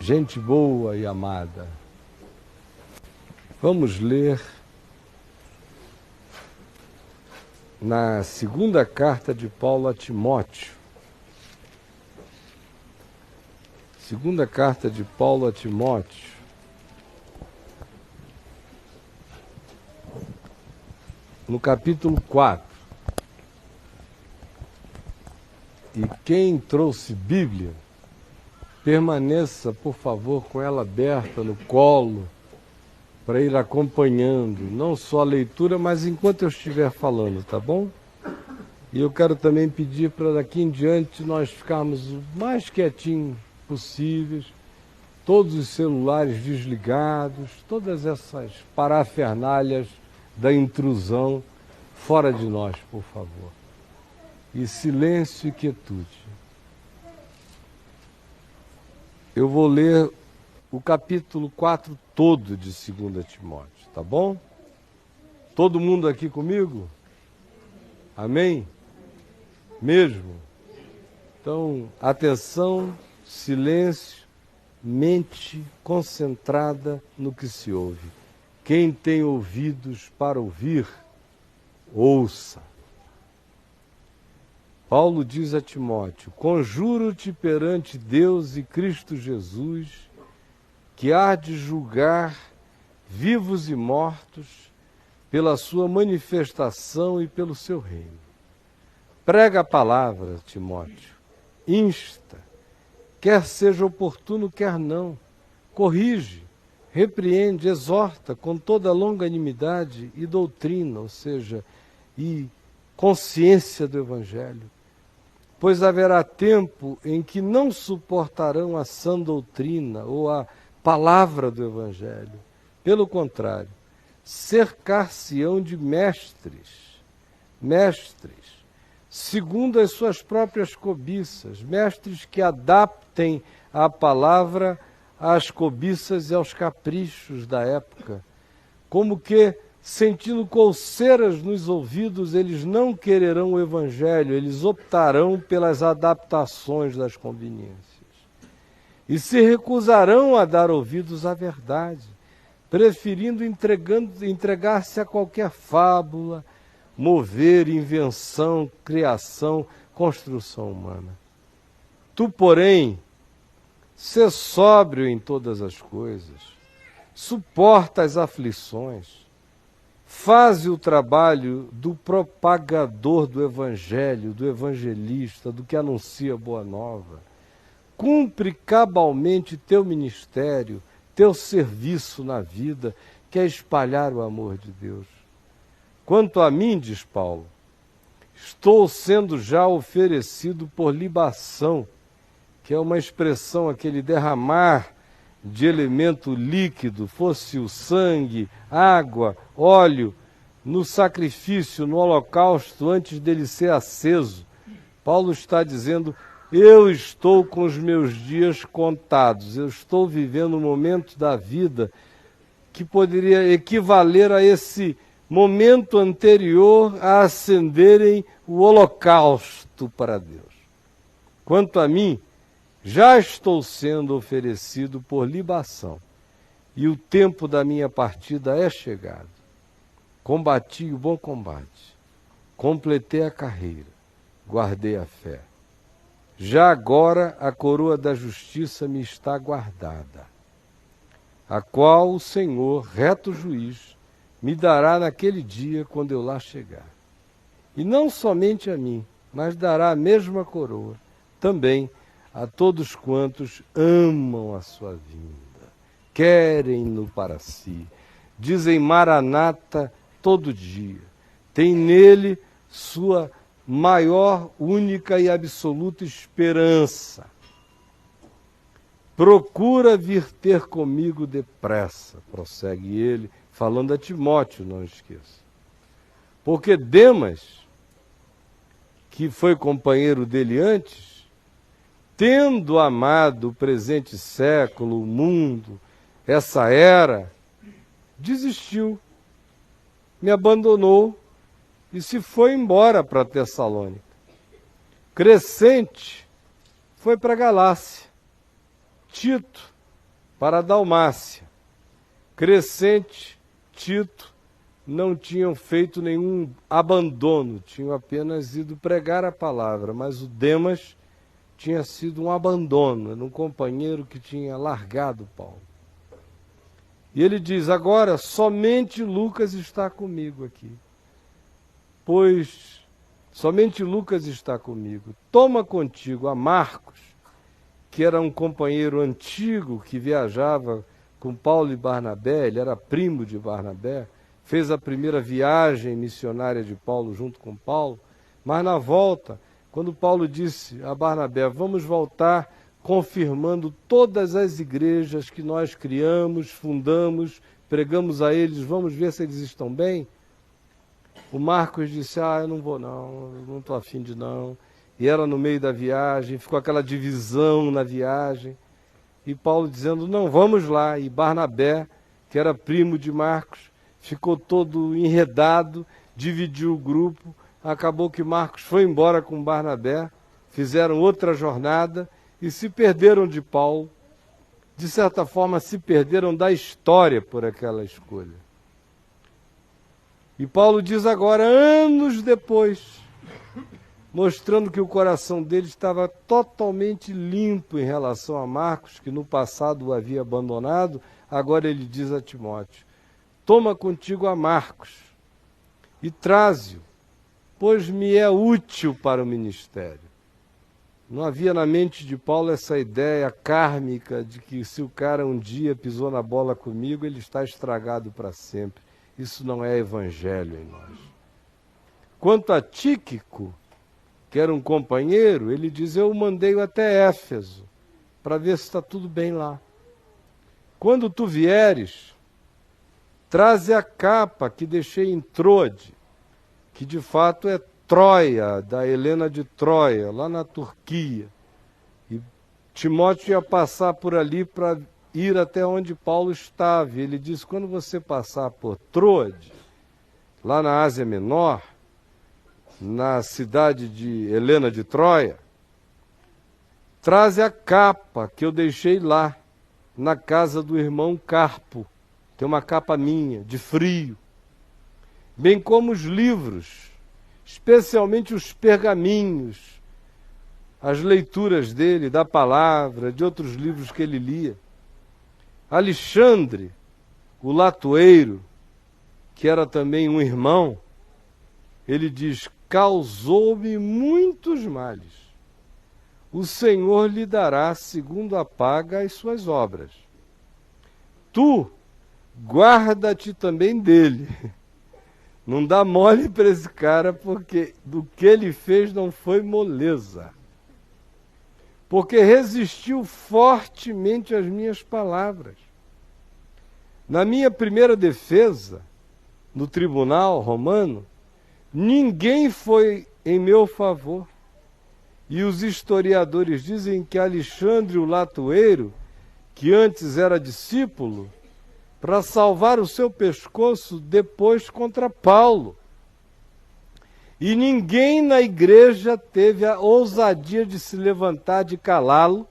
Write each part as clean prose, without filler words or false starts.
gente boa e amada, vamos ler na segunda carta de Paulo a Timóteo. Segunda carta de Paulo a Timóteo. No capítulo 4. E quem trouxe Bíblia, permaneça, por favor, com ela aberta no colo, para ir acompanhando, não só a leitura, mas enquanto eu estiver falando, tá bom? E eu quero também pedir para daqui em diante nós ficarmos o mais quietinhos possíveis, todos os celulares desligados, todas essas parafernálias da intrusão fora de nós, por favor. E silêncio e quietude. Eu vou ler o capítulo 4 todo de 2 Timóteo, tá bom? Todo mundo aqui comigo? Amém? Mesmo? Então, atenção, silêncio, mente concentrada no que se ouve. Quem tem ouvidos para ouvir, ouça. Paulo diz a Timóteo: conjuro-te perante Deus e Cristo Jesus, que há de julgar vivos e mortos pela sua manifestação e pelo seu reino. Prega a palavra, Timóteo, insta, quer seja oportuno, quer não, corrige, repreende, exorta com toda longanimidade e doutrina, ou seja, e consciência do Evangelho. Pois haverá tempo em que não suportarão a sã doutrina ou a palavra do Evangelho. Pelo contrário, cercar-se-ão de mestres, segundo as suas próprias cobiças, mestres que adaptem a palavra às cobiças e aos caprichos da época, como que, sentindo coceiras nos ouvidos, eles não quererão o Evangelho, eles optarão pelas adaptações das conveniências. E se recusarão a dar ouvidos à verdade, preferindo entregar-se a qualquer fábula, mover, invenção, criação, construção humana. Tu, porém, sê sóbrio em todas as coisas, suporta as aflições, faze o trabalho do propagador do Evangelho, do evangelista, do que anuncia boa nova. Cumpre cabalmente teu ministério, teu serviço na vida, que é espalhar o amor de Deus. Quanto a mim, diz Paulo, estou sendo já oferecido por libação, que é uma expressão, aquele derramar de elemento líquido, fosse o sangue, água, óleo, no sacrifício, no holocausto, antes dele ser aceso. Paulo está dizendo: eu estou com os meus dias contados, eu estou vivendo um momento da vida que poderia equivaler a esse momento anterior a acenderem o holocausto para Deus. Quanto a mim, já estou sendo oferecido por libação, e o tempo da minha partida é chegado. Combati o bom combate, completei a carreira, guardei a fé. Já agora a coroa da justiça me está guardada, a qual o Senhor, reto juiz, me dará naquele dia quando eu lá chegar. E não somente a mim, mas dará a mesma coroa também a todos quantos amam a sua vinda, querem-no para si, dizem Maranata todo dia, tem nele sua maior, única e absoluta esperança. Procura vir ter comigo depressa, prossegue ele, falando a Timóteo, não esqueça. Porque Demas, que foi companheiro dele antes, tendo amado o presente século, o mundo, essa era, desistiu, me abandonou e se foi embora para Tessalônica. Crescente foi para Galácia. Tito para a Dalmácia. Crescente, Tito não tinham feito nenhum abandono, tinham apenas ido pregar a palavra, mas o Demas tinha sido um abandono, era um companheiro que tinha largado Paulo. E ele diz, agora somente Lucas está comigo aqui, pois somente Lucas está comigo. Toma contigo a Marcos, que era um companheiro antigo que viajava com Paulo e Barnabé, ele era primo de Barnabé, fez a primeira viagem missionária de Paulo junto com Paulo, mas na volta, quando Paulo disse a Barnabé, vamos voltar confirmando todas as igrejas que nós criamos, fundamos, pregamos a eles, vamos ver se eles estão bem? O Marcos disse, eu não vou não estou afim de não. E era no meio da viagem, ficou aquela divisão na viagem. E Paulo dizendo, não, vamos lá. E Barnabé, que era primo de Marcos, ficou todo enredado, dividiu o grupo. Acabou que Marcos foi embora com Barnabé, fizeram outra jornada e se perderam de Paulo. De certa forma, se perderam da história por aquela escolha. E Paulo diz agora, anos depois, mostrando que o coração dele estava totalmente limpo em relação a Marcos, que no passado o havia abandonado, agora ele diz a Timóteo, toma contigo a Marcos e traze-o, pois me é útil para o ministério. Não havia na mente de Paulo essa ideia kármica de que se o cara um dia pisou na bola comigo, ele está estragado para sempre. Isso não é evangelho em nós. Quanto a Tíquico, que era um companheiro, ele diz, eu o mandei até Éfeso, para ver se está tudo bem lá. Quando tu vieres, traze a capa que deixei em Troade, que de fato é Troia, da Helena de Troia, lá na Turquia. E Timóteo ia passar por ali para ir até onde Paulo estava. E ele disse, quando você passar por Troade, lá na Ásia Menor, na cidade de Helena de Troia, traze a capa que eu deixei lá, na casa do irmão Carpo. Tem uma capa minha, de frio. Bem como os livros, especialmente os pergaminhos, as leituras dele, da palavra, de outros livros que ele lia. Alexandre, o latoeiro, que era também um irmão, ele diz, causou-me muitos males. O Senhor lhe dará segundo a paga as suas obras. Tu, guarda-te também dele. Não dá mole para esse cara, porque do que ele fez não foi moleza. Porque resistiu fortemente às minhas palavras. Na minha primeira defesa, no tribunal romano, ninguém foi em meu favor. E os historiadores dizem que Alexandre o latoeiro, que antes era discípulo, para salvar o seu pescoço, depois contra Paulo. E ninguém na igreja teve a ousadia de se levantar, de calá-lo.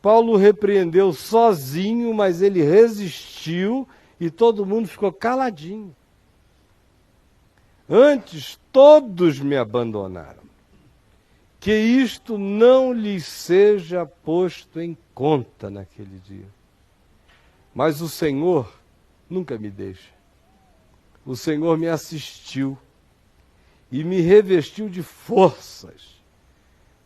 Paulo repreendeu sozinho, mas ele resistiu e todo mundo ficou caladinho. Antes, todos me abandonaram. Que isto não lhes seja posto em conta naquele dia. Mas o Senhor nunca me deixa. O Senhor me assistiu e me revestiu de forças,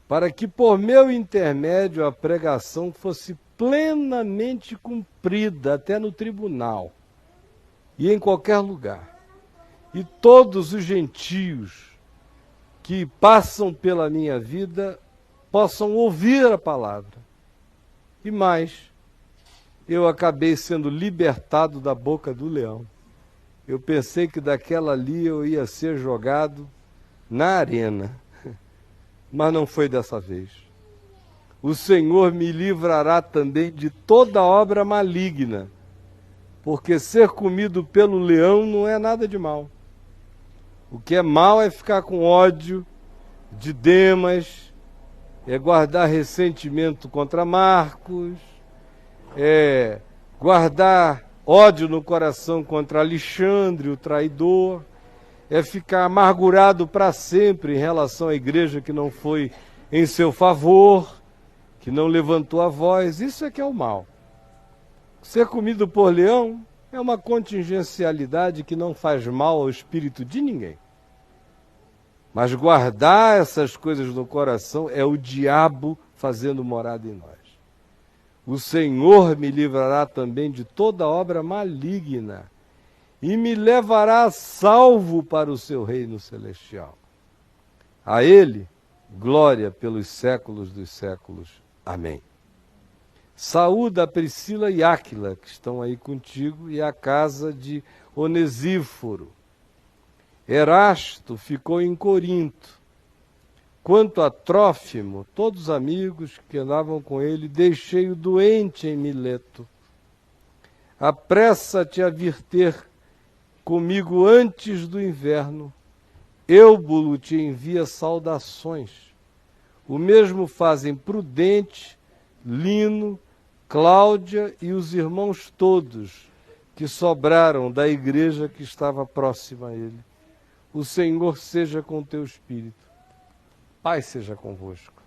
para que por meu intermédio a pregação fosse plenamente cumprida, até no tribunal e em qualquer lugar. E todos os gentios que passam pela minha vida possam ouvir a palavra. E mais, eu acabei sendo libertado da boca do leão. Eu pensei que daquela ali eu ia ser jogado na arena, mas não foi dessa vez. O Senhor me livrará também de toda obra maligna, porque ser comido pelo leão não é nada de mal. O que é mal é ficar com ódio de Demas, é guardar ressentimento contra Marcos, é guardar ódio no coração contra Alexandre, o traidor, é ficar amargurado para sempre em relação à igreja que não foi em seu favor, que não levantou a voz. Isso é que é o mal. Ser comido por leão é uma contingencialidade que não faz mal ao espírito de ninguém. Mas guardar essas coisas no coração é o diabo fazendo morada em nós. O Senhor me livrará também de toda obra maligna e me levará salvo para o seu reino celestial. A Ele, glória pelos séculos dos séculos. Amém. Saúda a Priscila e Áquila, que estão aí contigo, e a casa de Onesíforo. Erasto ficou em Corinto. Quanto a Trófimo, todos os amigos que andavam com ele, deixei-o doente em Mileto. Apressa-te a vir ter comigo antes do inverno. Eubulo te envia saudações. O mesmo fazem Prudente, Lino, Cláudia e os irmãos todos que sobraram da igreja que estava próxima a ele. O Senhor seja com teu espírito. Paz seja convosco.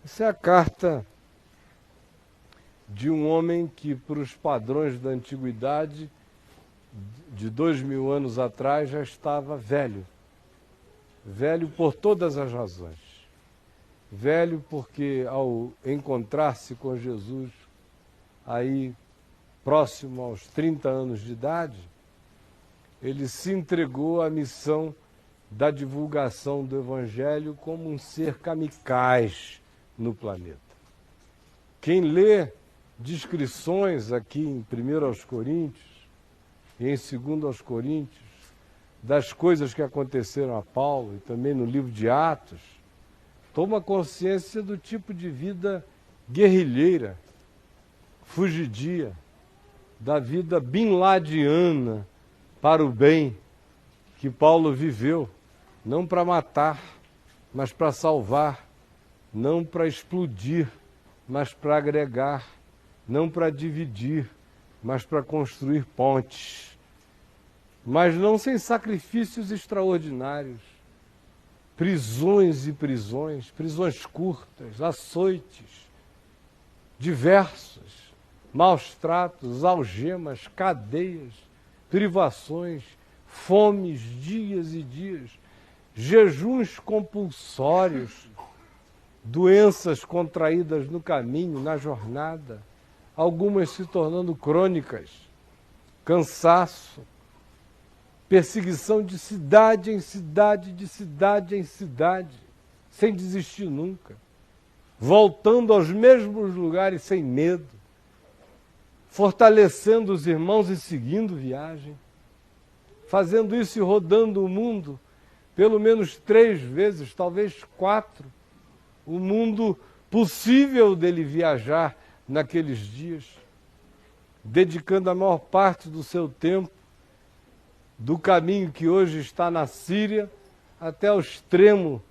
Essa é a carta de um homem que, para os padrões da antiguidade, de 2000 anos atrás, já estava velho. Velho por todas as razões. Velho porque, ao encontrar-se com Jesus, aí próximo aos 30 anos de idade, ele se entregou à missão da divulgação do Evangelho como um ser kamikaze no planeta. Quem lê descrições aqui em 1 aos Coríntios e em 2 aos Coríntios das coisas que aconteceram a Paulo e também no livro de Atos, toma consciência do tipo de vida guerrilheira, fugidia, da vida bin Ladeniana para o bem que Paulo viveu, não para matar, mas para salvar, não para explodir, mas para agregar, não para dividir, mas para construir pontes. Mas não sem sacrifícios extraordinários, prisões e prisões, prisões curtas, açoites, diversos, maus tratos, algemas, cadeias, privações, fomes, dias e dias, jejuns compulsórios, doenças contraídas no caminho, na jornada, algumas se tornando crônicas, cansaço, perseguição de cidade em cidade, de cidade em cidade, sem desistir nunca, voltando aos mesmos lugares sem medo, fortalecendo os irmãos e seguindo viagem, fazendo isso e rodando o mundo, pelo menos 3 vezes, talvez 4, o mundo possível dele viajar naqueles dias, dedicando a maior parte do seu tempo do caminho que hoje está na Síria até o extremo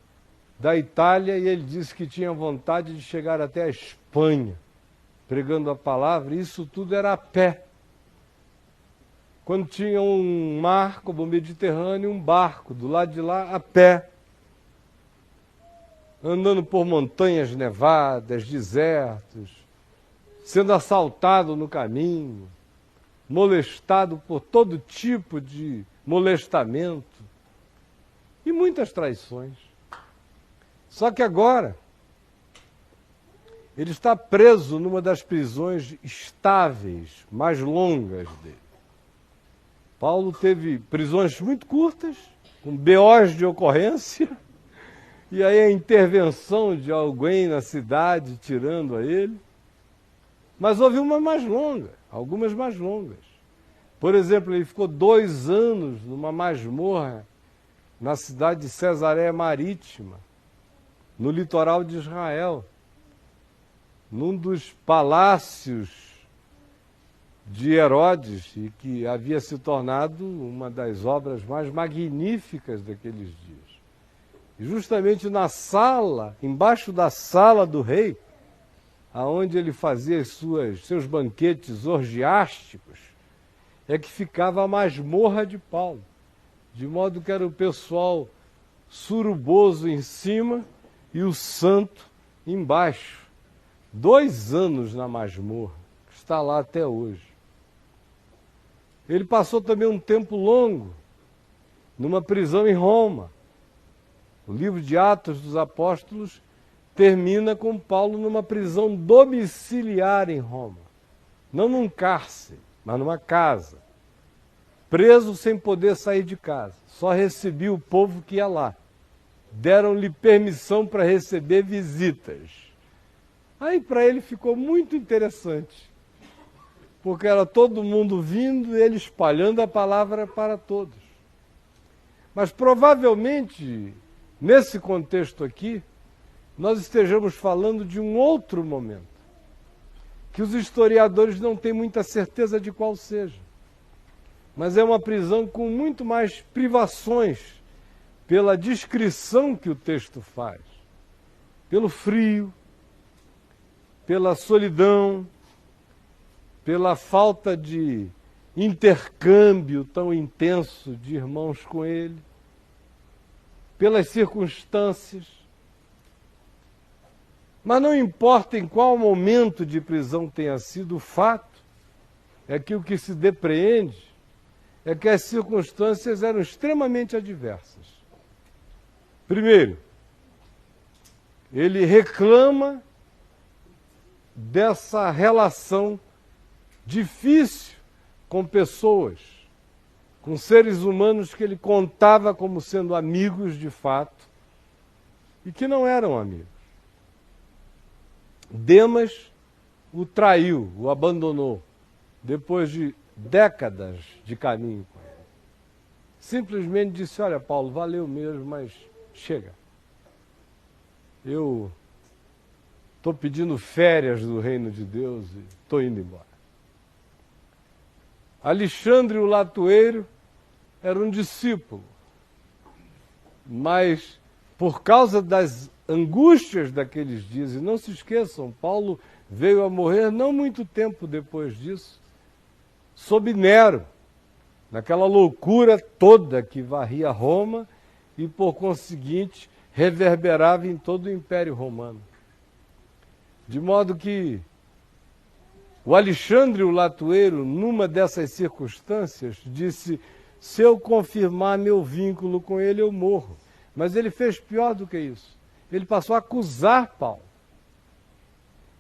da Itália, e ele disse que tinha vontade de chegar até a Espanha, pregando a palavra, e isso tudo era a pé. Quando tinha um mar, como o Mediterrâneo, um barco, do lado de lá, a pé, andando por montanhas nevadas, desertos, sendo assaltado no caminho, molestado por todo tipo de molestamento e muitas traições. Só que agora ele está preso numa das prisões estáveis, mais longas dele. Paulo teve prisões muito curtas, com BOs de ocorrência, e aí a intervenção de alguém na cidade tirando a ele. Mas houve uma mais longa, algumas mais longas. Por exemplo, ele ficou 2 anos numa masmorra na cidade de Cesareia Marítima, no litoral de Israel, num dos palácios de Herodes, e que havia se tornado uma das obras mais magníficas daqueles dias. E justamente na sala, embaixo da sala do rei, aonde ele fazia seus banquetes orgiásticos, é que ficava a masmorra de Paulo, de modo que era o pessoal suruboso em cima e o santo embaixo. 2 anos na masmorra, que está lá até hoje. Ele passou também um tempo longo numa prisão em Roma. O livro de Atos dos Apóstolos termina com Paulo numa prisão domiciliar em Roma. Não num cárcere, mas numa casa. Preso sem poder sair de casa. Só recebia o povo que ia lá. Deram-lhe permissão para receber visitas. Aí para ele ficou muito interessante. Porque era todo mundo vindo e ele espalhando a palavra para todos. Mas provavelmente, nesse contexto aqui, nós estejamos falando de um outro momento, que os historiadores não têm muita certeza de qual seja. Mas é uma prisão com muito mais privações, pela descrição que o texto faz, pelo frio, pela solidão, pela falta de intercâmbio tão intenso de irmãos com ele, pelas circunstâncias. Mas não importa em qual momento de prisão tenha sido, o fato é que o que se depreende é que as circunstâncias eram extremamente adversas. Primeiro, ele reclama dessa relação difícil com pessoas, com seres humanos que ele contava como sendo amigos de fato e que não eram amigos. Demas o traiu, o abandonou, depois de décadas de caminho com ele. Simplesmente disse: olha, Paulo, valeu mesmo, mas chega. Eu estou pedindo férias do reino de Deus e estou indo embora. Alexandre o Latueiro era um discípulo, mas por causa das angústias daqueles dias, e não se esqueçam, Paulo veio a morrer não muito tempo depois disso, sob Nero, naquela loucura toda que varria Roma e, por conseguinte, reverberava em todo o Império Romano. De modo que o Alexandre o Latueiro, numa dessas circunstâncias, disse: se eu confirmar meu vínculo com ele, eu morro. Mas ele fez pior do que isso. Ele passou a acusar Paulo.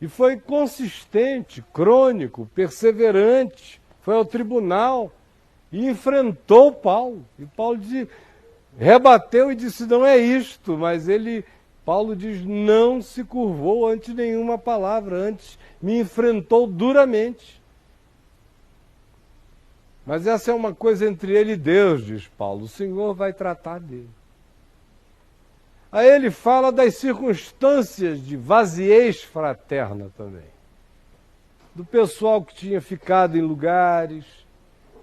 E foi consistente, crônico, perseverante, foi ao tribunal e enfrentou Paulo. E Paulo rebateu e disse: não é isto, mas Paulo diz, não se curvou ante nenhuma palavra, antes me enfrentou duramente. Mas essa é uma coisa entre ele e Deus, diz Paulo, o Senhor vai tratar dele. Aí ele fala das circunstâncias de vaziez fraterna também. Do pessoal que tinha ficado em lugares,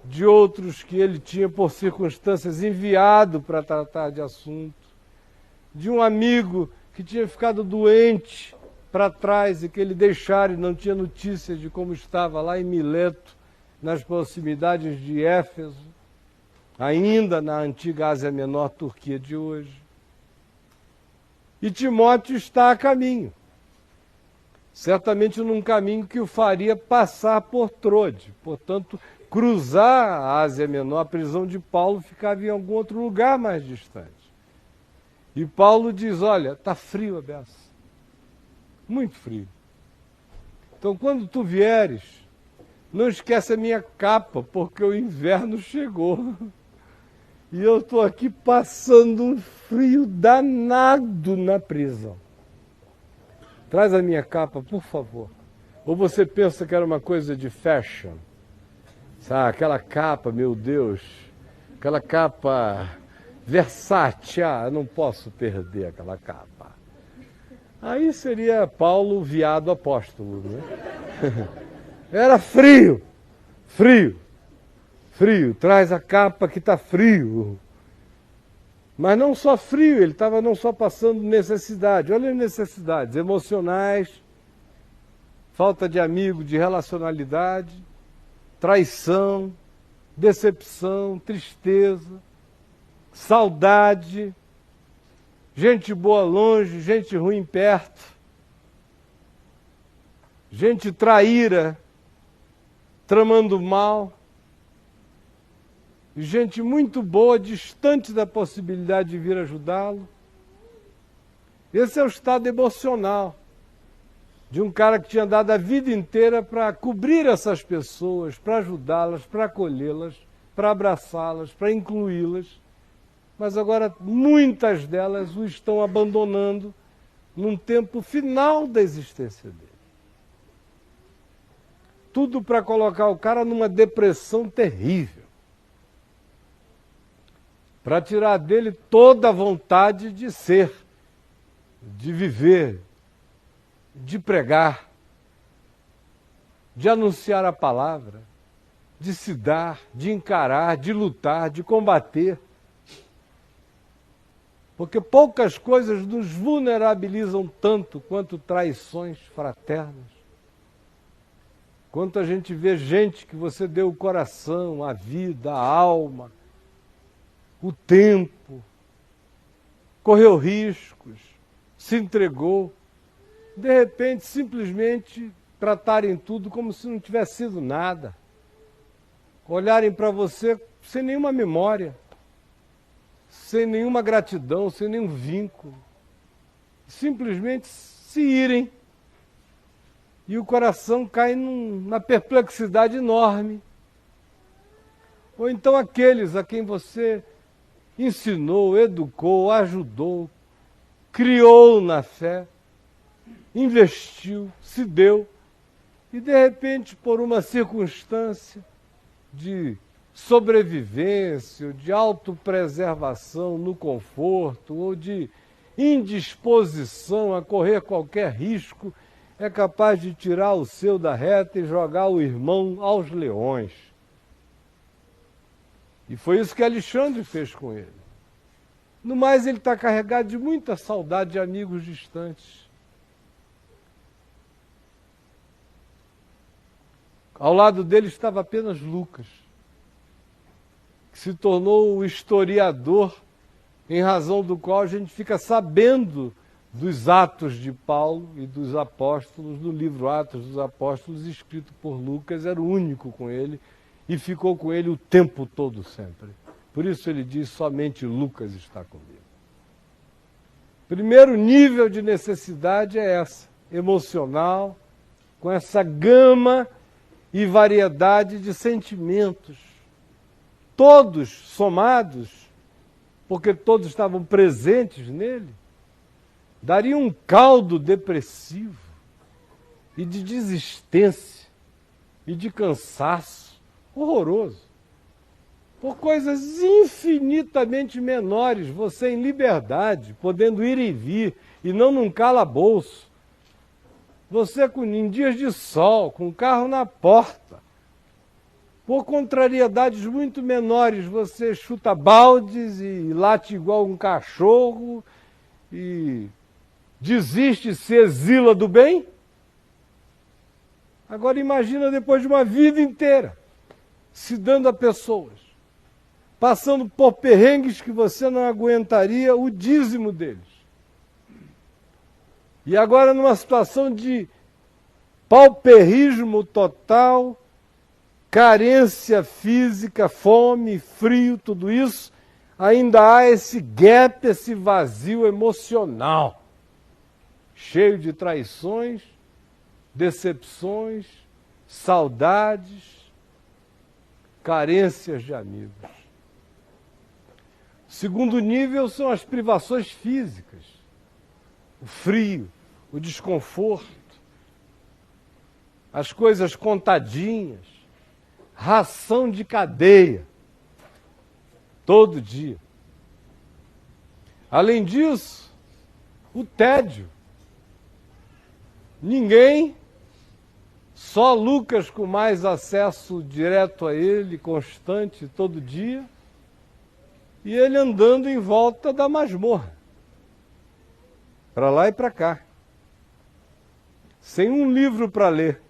de outros que ele tinha, por circunstâncias, enviado para tratar de assunto, de um amigo que tinha ficado doente para trás e que ele deixara e não tinha notícias de como estava lá em Mileto, nas proximidades de Éfeso, ainda na antiga Ásia Menor, Turquia de hoje. E Timóteo está a caminho, certamente num caminho que o faria passar por Trode, portanto, cruzar a Ásia Menor. A prisão de Paulo ficava em algum outro lugar mais distante. E Paulo diz: olha, está frio a beça, muito frio. Então, quando tu vieres, não esquece a minha capa, porque o inverno chegou. E eu estou aqui passando um frio danado na prisão. Traz a minha capa, por favor. Ou você pensa que era uma coisa de fashion? Sabe, aquela capa, meu Deus, aquela capa Versace, eu não posso perder aquela capa. Aí seria Paulo, viado apóstolo, né? Era frio, frio. Frio, traz a capa que está frio. Mas não só frio, ele estava não só passando necessidade, olha as necessidades emocionais, falta de amigo, de relacionalidade, traição, decepção, tristeza, saudade, gente boa longe, gente ruim perto, gente traíra, tramando mal, gente muito boa, distante da possibilidade de vir ajudá-lo. Esse é o estado emocional de um cara que tinha dado a vida inteira para cobrir essas pessoas, para ajudá-las, para acolhê-las, para abraçá-las, para incluí-las. Mas agora muitas delas o estão abandonando num tempo final da existência dele. Tudo para colocar o cara numa depressão terrível. Para tirar dele toda a vontade de ser, de viver, de pregar, de anunciar a palavra, de se dar, de encarar, de lutar, de combater. Porque poucas coisas nos vulnerabilizam tanto quanto traições fraternas. Quanto a gente vê gente que você deu o coração, a vida, a alma, o tempo, correu riscos, se entregou, de repente simplesmente tratarem tudo como se não tivesse sido nada. Olharem para você sem nenhuma memória, sem nenhuma gratidão, sem nenhum vínculo. Simplesmente se irem. E o coração cai na perplexidade enorme. Ou então aqueles a quem você ensinou, educou, ajudou, criou na fé, investiu, se deu, e de repente, por uma circunstância de sobrevivência, de autopreservação no conforto, ou de indisposição a correr qualquer risco, é capaz de tirar o seu da reta e jogar o irmão aos leões. E foi isso que Alexandre fez com ele. No mais, ele está carregado de muita saudade de amigos distantes. Ao lado dele estava apenas Lucas, que se tornou o historiador em razão do qual a gente fica sabendo dos Atos de Paulo e dos Apóstolos, no livro Atos dos Apóstolos, escrito por Lucas, era o único com ele e ficou com ele o tempo todo sempre. Por isso ele diz, somente Lucas está comigo. Primeiro nível de necessidade é essa, emocional, com essa gama e variedade de sentimentos, todos somados, porque todos estavam presentes nele, daria um caldo depressivo e de desistência e de cansaço horroroso. Por coisas infinitamente menores, você em liberdade, podendo ir e vir, e não num calabouço. Você em dias de sol, com o carro na porta. Por contrariedades muito menores, você chuta baldes e late igual um cachorro e desiste e se exila do bem? Agora imagina depois de uma vida inteira, se dando a pessoas, passando por perrengues que você não aguentaria o dízimo deles. E agora numa situação de pauperismo total, carência física, fome, frio, tudo isso, ainda há esse gap, esse vazio emocional, cheio de traições, decepções, saudades, carências de amigos. O segundo nível são as privações físicas, o frio, o desconforto, as coisas contadinhas, ração de cadeia, todo dia. Além disso, o tédio. Ninguém, só Lucas com mais acesso direto a ele, constante, todo dia, e ele andando em volta da masmorra, para lá e para cá, sem um livro para ler,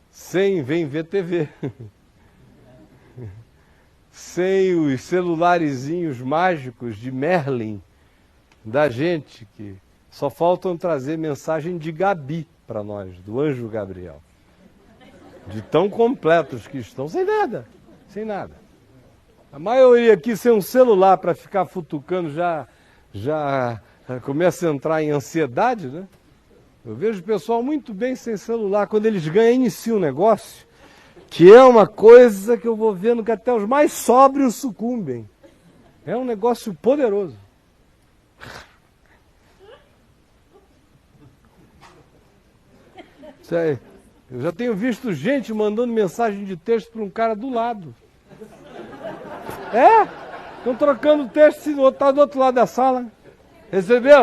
sem vem ver TV, sem os celularezinhos mágicos de Merlin da gente, que só faltam trazer mensagem de Gabi para nós, do anjo Gabriel. De tão completos que estão, sem nada, sem nada. A maioria aqui sem um celular para ficar futucando já começa a entrar em ansiedade, né? Eu vejo o pessoal muito bem sem celular, quando eles ganham, inicia um negócio, que é uma coisa que eu vou vendo que até os mais sóbrios sucumbem. É um negócio poderoso. Isso aí. Eu já tenho visto gente mandando mensagem de texto para um cara do lado. Estão trocando texto e o outro está do outro lado da sala. Recebeu?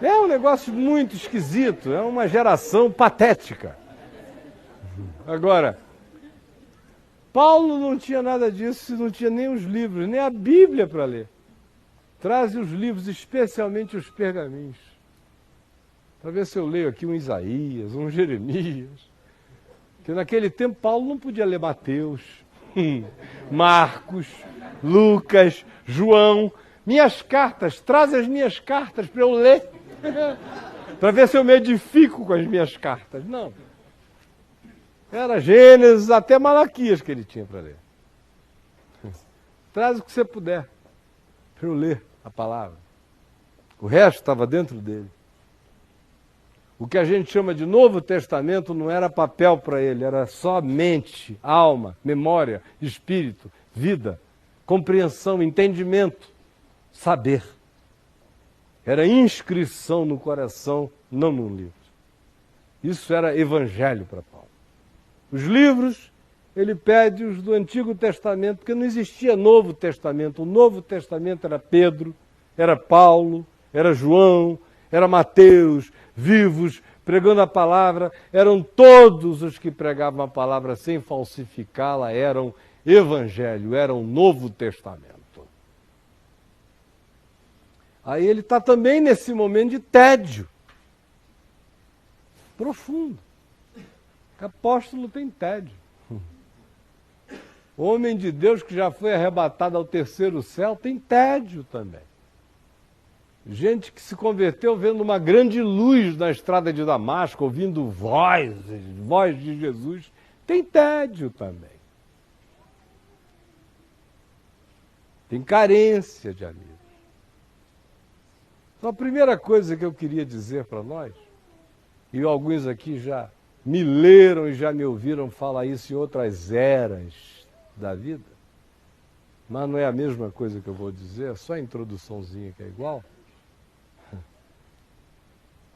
É um negócio muito esquisito, é uma geração patética. Agora, Paulo não tinha nada disso, não tinha nem os livros, nem a Bíblia para ler. Traz os livros, especialmente os pergaminhos. Para ver se eu leio aqui um Isaías, um Jeremias. Porque naquele tempo Paulo não podia ler Mateus, Marcos, Lucas, João. Minhas cartas, traz as minhas cartas para eu ler. Para ver se eu me edifico com as minhas cartas. Não. Era Gênesis até Malaquias que ele tinha para ler. Traz o que você puder para eu ler a palavra. O resto estava dentro dele. O que a gente chama de Novo Testamento não era papel para ele, era só mente, alma, memória, espírito, vida, compreensão, entendimento, saber. Era inscrição no coração, não num livro. Isso era evangelho para Paulo. Os livros, ele pede os do Antigo Testamento, porque não existia Novo Testamento. O Novo Testamento era Pedro, era Paulo, era João, era Mateus, vivos, pregando a palavra. Eram todos os que pregavam a palavra sem falsificá-la, eram evangelho, eram Novo Testamento. Aí ele está também nesse momento de tédio profundo. O apóstolo tem tédio. O homem de Deus que já foi arrebatado ao terceiro céu tem tédio também. Gente que se converteu vendo uma grande luz na estrada de Damasco, ouvindo voz de Jesus, tem tédio também. Tem carência de amigos. Então a primeira coisa que eu queria dizer para nós, e alguns aqui já me leram e já me ouviram falar isso em outras eras da vida, mas não é a mesma coisa que eu vou dizer, é só a introduçãozinha que é igual.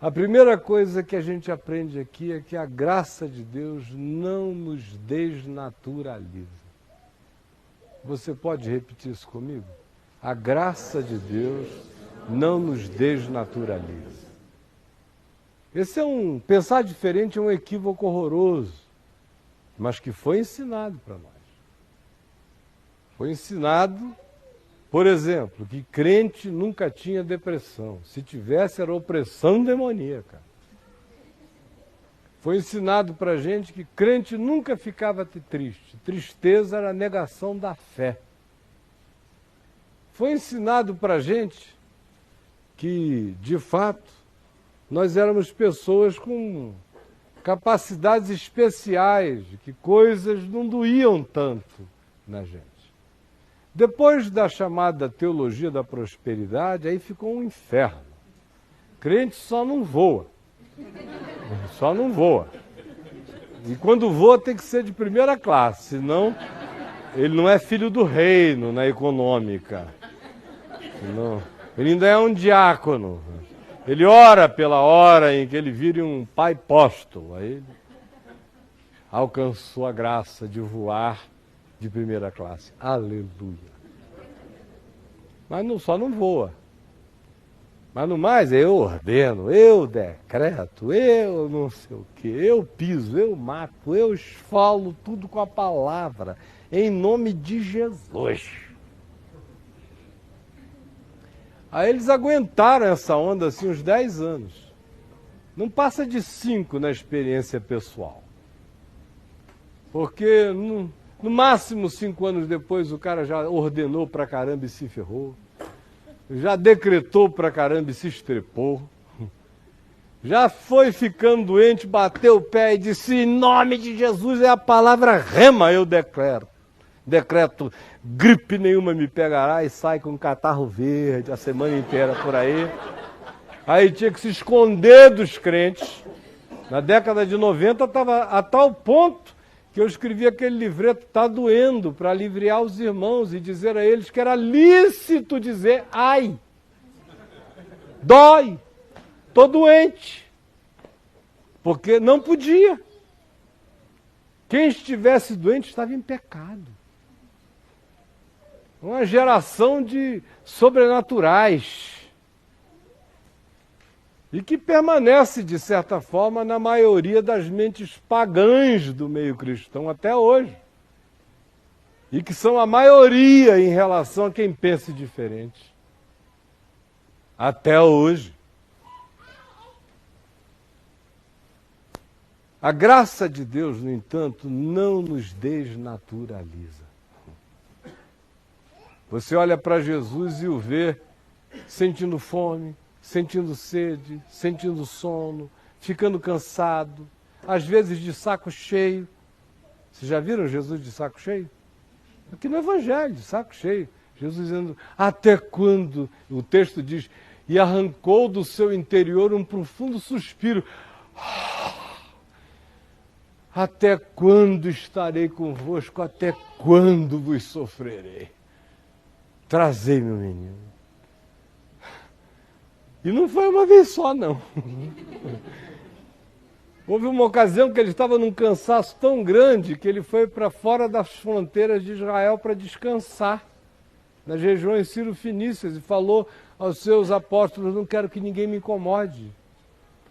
A primeira coisa que a gente aprende aqui é que a graça de Deus não nos desnaturaliza. Você pode repetir isso comigo? A graça de Deus não nos desnaturaliza. Esse é pensar diferente é um equívoco horroroso, mas que foi ensinado para nós. Foi ensinado, por exemplo, que crente nunca tinha depressão. Se tivesse, era opressão demoníaca. Foi ensinado para a gente que crente nunca ficava triste. Tristeza era a negação da fé. Foi ensinado para a gente que, de fato, nós éramos pessoas com capacidades especiais, que coisas não doíam tanto na gente. Depois da chamada teologia da prosperidade, aí ficou um inferno. Crente só não voa. Só não voa. E quando voa tem que ser de primeira classe, senão ele não é filho do reino na econômica. Senão, ele ainda é um diácono. Ele ora pela hora em que ele vire um pai apóstolo. Aí ele alcançou a graça de voar de primeira classe. Aleluia. Mas só não voa. Mas no mais, eu ordeno, eu decreto, eu não sei o quê, eu piso, eu mato, eu esfolo tudo com a palavra, em nome de Jesus. Aí eles aguentaram essa onda assim uns 10 anos. Não passa de 5 na experiência pessoal. Porque no máximo 5 anos depois o cara já ordenou pra caramba e se ferrou. Já decretou pra caramba e se estrepou. Já foi ficando doente, bateu o pé e disse: em nome de Jesus é a palavra rema, eu declaro. Decreto, gripe nenhuma me pegará, e sai com um catarro verde a semana inteira por aí. Aí tinha que se esconder dos crentes. Na década de 90 estava a tal ponto que eu escrevi aquele livreto Tá Doendo, para aliviar os irmãos e dizer a eles que era lícito dizer ai, dói, estou doente, porque não podia. Quem estivesse doente estava em pecado. Uma geração de sobrenaturais. E que permanece, de certa forma, na maioria das mentes pagãs do meio cristão até hoje. E que são a maioria em relação a quem pensa diferente. Até hoje. A graça de Deus, no entanto, não nos desnaturaliza. Você olha para Jesus e o vê sentindo fome, sentindo sede, sentindo sono, ficando cansado, às vezes de saco cheio. Vocês já viram Jesus de saco cheio? Aqui no Evangelho, de saco cheio. Jesus dizendo, até quando? O texto diz, e arrancou do seu interior um profundo suspiro. Até quando estarei convosco? Até quando vos sofrerei? Trazei meu menino. E não foi uma vez só, não. Houve uma ocasião que ele estava num cansaço tão grande que ele foi para fora das fronteiras de Israel para descansar, nas regiões Ciro-Fenícias, e falou aos seus apóstolos, não quero que ninguém me incomode.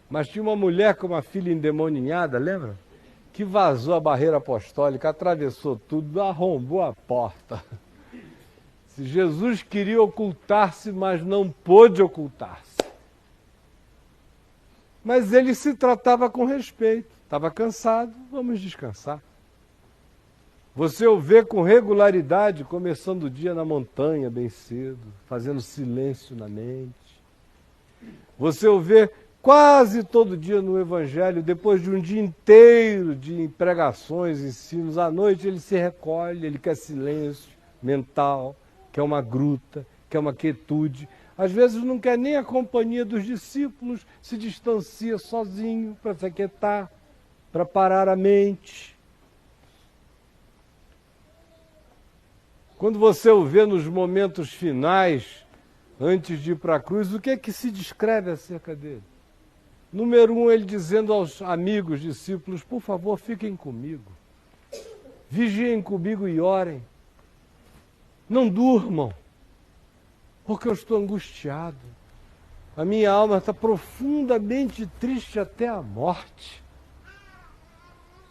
Mas tinha uma mulher com uma filha endemoninhada, lembra? Que vazou a barreira apostólica, atravessou tudo, arrombou a porta. Jesus queria ocultar-se, mas não pôde ocultar-se. Mas ele se tratava com respeito. Estava cansado, vamos descansar. Você o vê com regularidade, começando o dia na montanha, bem cedo, fazendo silêncio na mente. Você o vê quase todo dia no Evangelho, depois de um dia inteiro de pregações, ensinos. À noite ele se recolhe, ele quer silêncio mental, quer uma gruta, quer uma quietude. Às vezes não quer nem a companhia dos discípulos, se distancia sozinho para se aquietar, para parar a mente. Quando você o vê nos momentos finais, antes de ir para a cruz, o que é que se descreve acerca dele? Número 1, ele dizendo aos amigos, discípulos, por favor, fiquem comigo. Vigiem comigo e orem. Não durmam, porque eu estou angustiado. A minha alma está profundamente triste até a morte.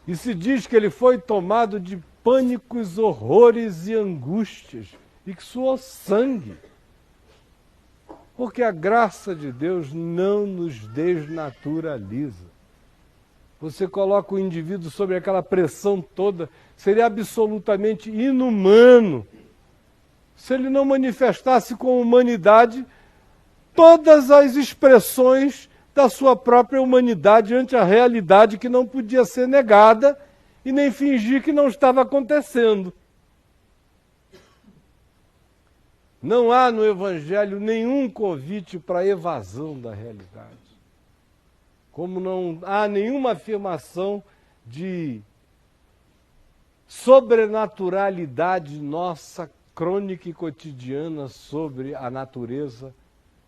E se diz que ele foi tomado de pânicos, horrores e angústias, e que suou sangue. Porque a graça de Deus não nos desnaturaliza. Você coloca o indivíduo sobre aquela pressão toda, seria absolutamente inumano se ele não manifestasse com humanidade todas as expressões da sua própria humanidade ante a realidade que não podia ser negada e nem fingir que não estava acontecendo. Não há no Evangelho nenhum convite para a evasão da realidade. Como não há nenhuma afirmação de sobrenaturalidade nossa, crônica e cotidiana, sobre a natureza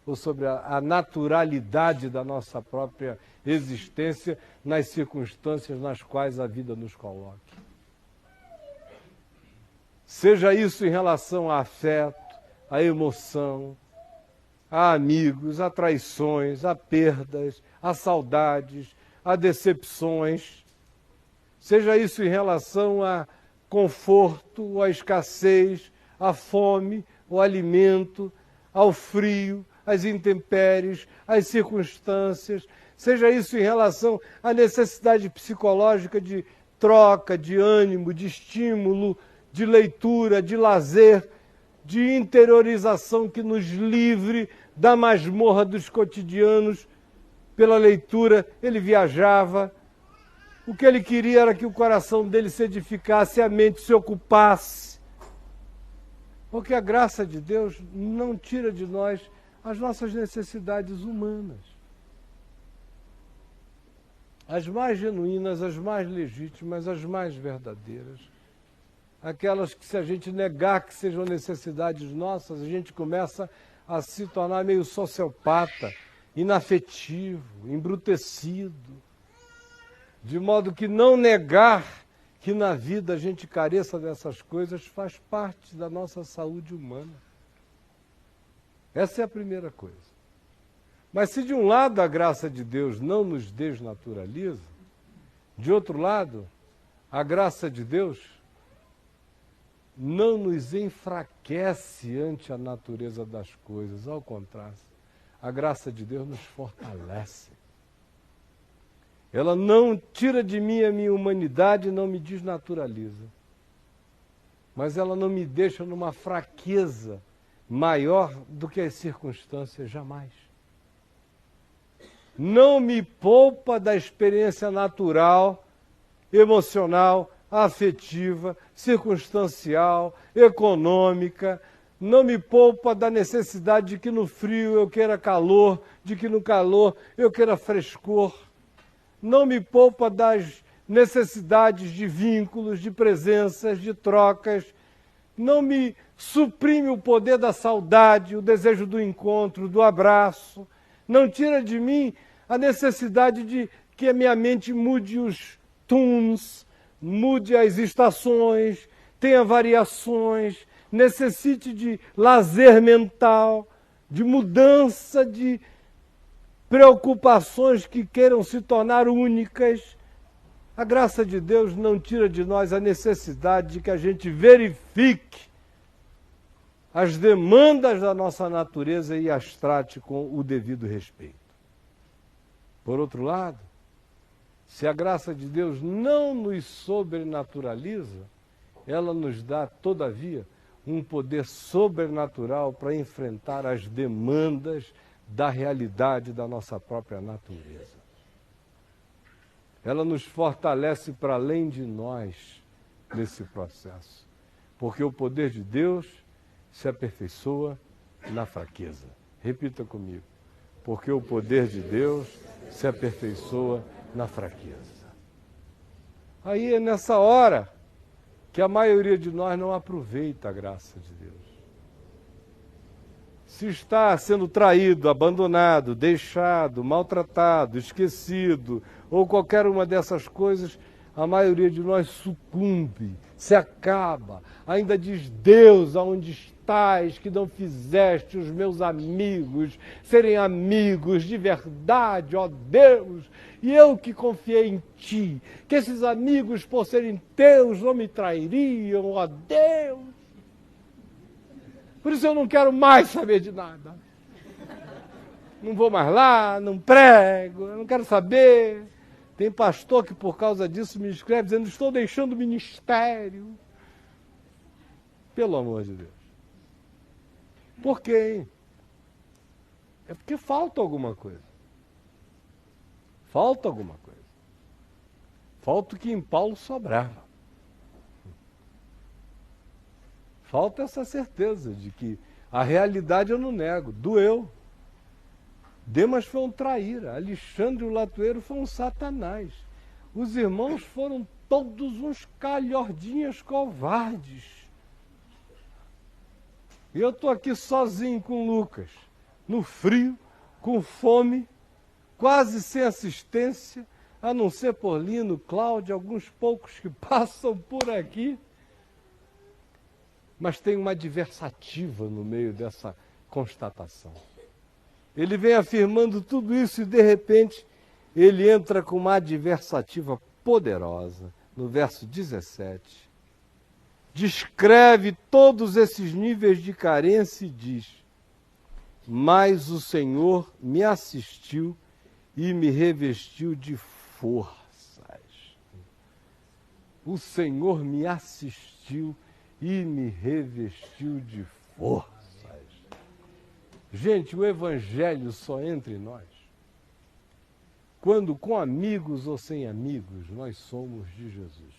ou sobre a naturalidade da nossa própria existência nas circunstâncias nas quais a vida nos coloque. Seja isso em relação a afeto, a emoção, a amigos, a traições, a perdas, a saudades, a decepções. Seja isso em relação a conforto, a escassez, a fome, o alimento, ao frio, às intempéries, às circunstâncias, seja isso em relação à necessidade psicológica de troca, de ânimo, de estímulo, de leitura, de lazer, de interiorização que nos livre da masmorra dos cotidianos. Pela leitura, ele viajava. O que ele queria era que o coração dele se edificasse, a mente se ocupasse. Porque a graça de Deus não tira de nós as nossas necessidades humanas. As mais genuínas, as mais legítimas, as mais verdadeiras. Aquelas que, se a gente negar que sejam necessidades nossas, a gente começa a se tornar meio sociopata, inafetivo, embrutecido. De modo que não negar que na vida a gente careça dessas coisas faz parte da nossa saúde humana. Essa é a primeira coisa. Mas se de um lado a graça de Deus não nos desnaturaliza, de outro lado, a graça de Deus não nos enfraquece ante a natureza das coisas, ao contrário, a graça de Deus nos fortalece. Ela não tira de mim a minha humanidade, não me desnaturaliza. Mas ela não me deixa numa fraqueza maior do que as circunstâncias, jamais. Não me poupa da experiência natural, emocional, afetiva, circunstancial, econômica. Não me poupa da necessidade de que no frio eu queira calor, de que no calor eu queira frescor. Não me poupa das necessidades de vínculos, de presenças, de trocas. Não me suprime o poder da saudade, o desejo do encontro, do abraço. Não tira de mim a necessidade de que a minha mente mude os tunes, mude as estações, tenha variações, necessite de lazer mental, de mudança de preocupações que queiram se tornar únicas. A graça de Deus não tira de nós a necessidade de que a gente verifique as demandas da nossa natureza e as trate com o devido respeito. Por outro lado, se a graça de Deus não nos sobrenaturaliza, ela nos dá, todavia, um poder sobrenatural para enfrentar as demandas da realidade da nossa própria natureza. Ela nos fortalece para além de nós nesse processo, porque o poder de Deus se aperfeiçoa na fraqueza. Repita comigo. Porque o poder de Deus se aperfeiçoa na fraqueza. Aí é nessa hora que a maioria de nós não aproveita a graça de Deus. Se está sendo traído, abandonado, deixado, maltratado, esquecido, ou qualquer uma dessas coisas, a maioria de nós sucumbe, se acaba, ainda diz: Deus, aonde estás, que não fizeste os meus amigos serem amigos de verdade, ó Deus, e eu que confiei em Ti, que esses amigos, por serem Teus, não me trairiam, ó Deus. Por isso eu não quero mais saber de nada. Não vou mais lá, não prego, eu não quero saber. Tem pastor que por causa disso me escreve dizendo: estou deixando o ministério. Pelo amor de Deus. Por quê, hein? É porque falta alguma coisa. Falta alguma coisa. Falta o que em Paulo sobrava. Falta essa certeza de que a realidade eu não nego, doeu. Demas foi um traíra, Alexandre o Latueiro foi um satanás. Os irmãos foram todos uns calhordinhas covardes. E eu estou aqui sozinho com o Lucas, no frio, com fome, quase sem assistência, a não ser por Lino, Cláudio, alguns poucos que passam por aqui. Mas tem uma adversativa no meio dessa constatação. Ele vem afirmando tudo isso e, de repente, ele entra com uma adversativa poderosa, no verso 17. Descreve todos esses níveis de carência e diz: mas o Senhor me assistiu e me revestiu de forças. O Senhor me assistiu e me revestiu de forças. Gente, o Evangelho só entra em nós quando, com amigos ou sem amigos, nós somos de Jesus.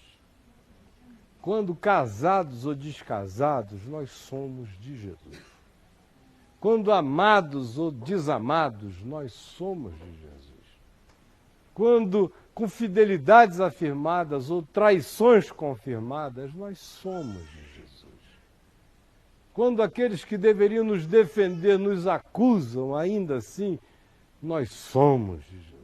Quando casados ou descasados, nós somos de Jesus. Quando amados ou desamados, nós somos de Jesus. Quando com fidelidades afirmadas ou traições confirmadas, nós somos de Jesus. Quando aqueles que deveriam nos defender nos acusam, ainda assim, nós somos de Jesus.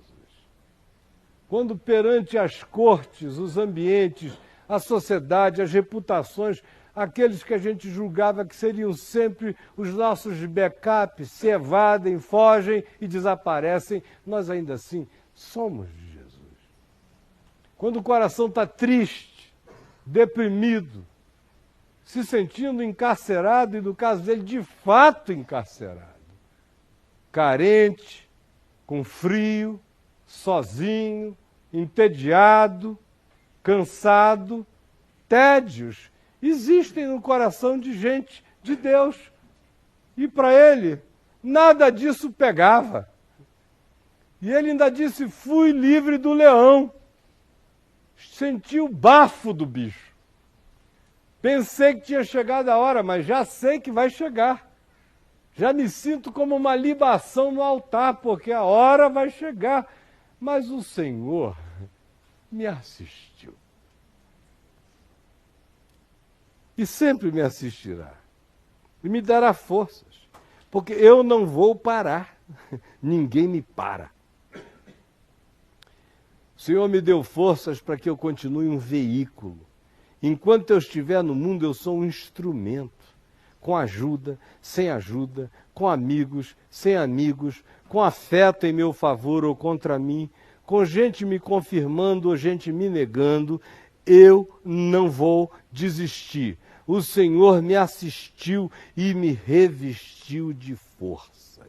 Quando perante as cortes, os ambientes, a sociedade, as reputações, aqueles que a gente julgava que seriam sempre os nossos backups, se evadem, fogem e desaparecem, nós ainda assim somos de Jesus. Quando o coração está triste, deprimido, se sentindo encarcerado, e no caso dele, de fato encarcerado, carente, com frio, sozinho, entediado, cansado, tédios, existem no coração de gente de Deus. E para ele, nada disso pegava. E ele ainda disse, fui livre do leão. Senti o bafo do bicho. Pensei que tinha chegado a hora, mas já sei que vai chegar. Já me sinto como uma libação no altar, porque a hora vai chegar. Mas o Senhor me assistiu. E sempre me assistirá. E me dará forças. Porque eu não vou parar. Ninguém me para. O Senhor me deu forças para que eu continue um veículo. Enquanto eu estiver no mundo, eu sou um instrumento. Com ajuda, sem ajuda, com amigos, sem amigos, com afeto em meu favor ou contra mim, com gente me confirmando ou gente me negando, eu não vou desistir. O Senhor me assistiu e me revestiu de forças.